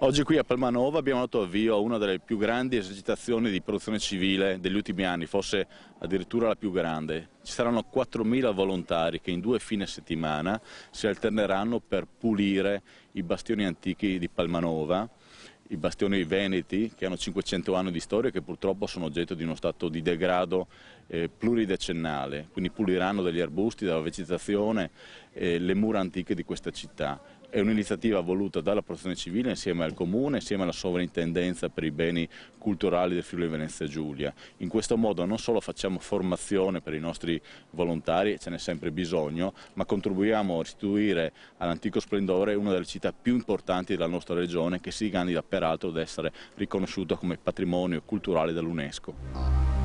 Oggi qui a Palmanova abbiamo dato avvio a una delle più grandi esercitazioni di produzione civile degli ultimi anni, forse addirittura la più grande. Ci saranno 4.000 volontari che in 2 fine settimana si alterneranno per pulire i bastioni antichi di Palmanova, i bastioni veneti che hanno 500 anni di storia e che purtroppo sono oggetto di uno stato di degrado pluridecennale, quindi puliranno degli arbusti, dalla vegetazione, le mura antiche di questa città. È un'iniziativa voluta dalla Protezione Civile insieme al Comune, insieme alla Sovrintendenza per i beni culturali del Friuli Venezia Giulia. In questo modo non solo facciamo formazione per i nostri volontari, ce n'è sempre bisogno, ma contribuiamo a restituire all'antico splendore una delle città più importanti della nostra regione, che si candida peraltro ad essere riconosciuta come patrimonio culturale dall'UNESCO.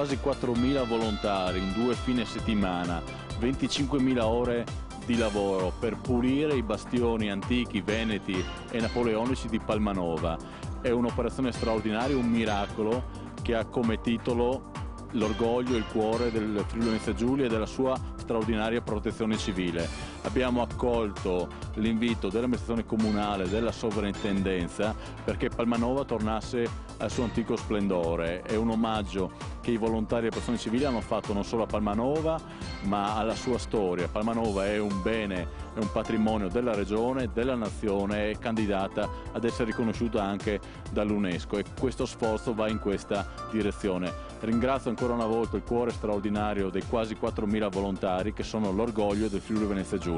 quasi 4.000 volontari in 2 fine settimana, 25.000 ore di lavoro per pulire i bastioni antichi, veneti e napoleonici di Palmanova. È un'operazione straordinaria, un miracolo che ha come titolo l'orgoglio e il cuore del Friuli Venezia Giulia e della sua straordinaria protezione civile. Abbiamo accolto l'invito dell'amministrazione comunale, della sovrintendenza, perché Palmanova tornasse al suo antico splendore. È un omaggio che i volontari della protezione civile hanno fatto non solo a Palmanova, ma alla sua storia. Palmanova è un bene, è un patrimonio della regione, della nazione, è candidata ad essere riconosciuta anche dall'UNESCO e questo sforzo va in questa direzione. Ringrazio ancora una volta il cuore straordinario dei quasi 4.000 volontari che sono l'orgoglio del Friuli Venezia Giulia.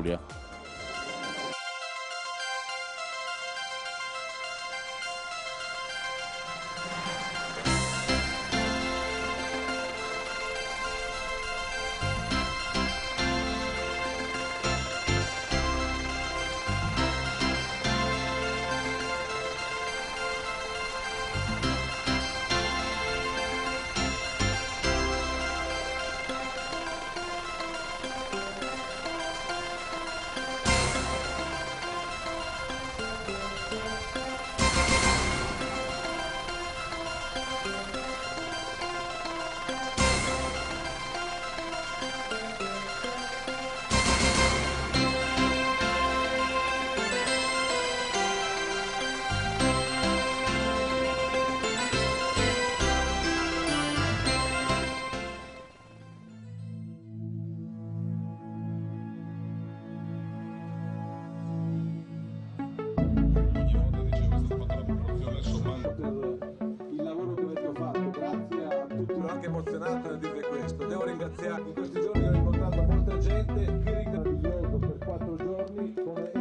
Anche emozionato nel dire questo, devo ringraziare. In questi giorni ho incontrato molta gente, che meraviglioso per 4 giorni come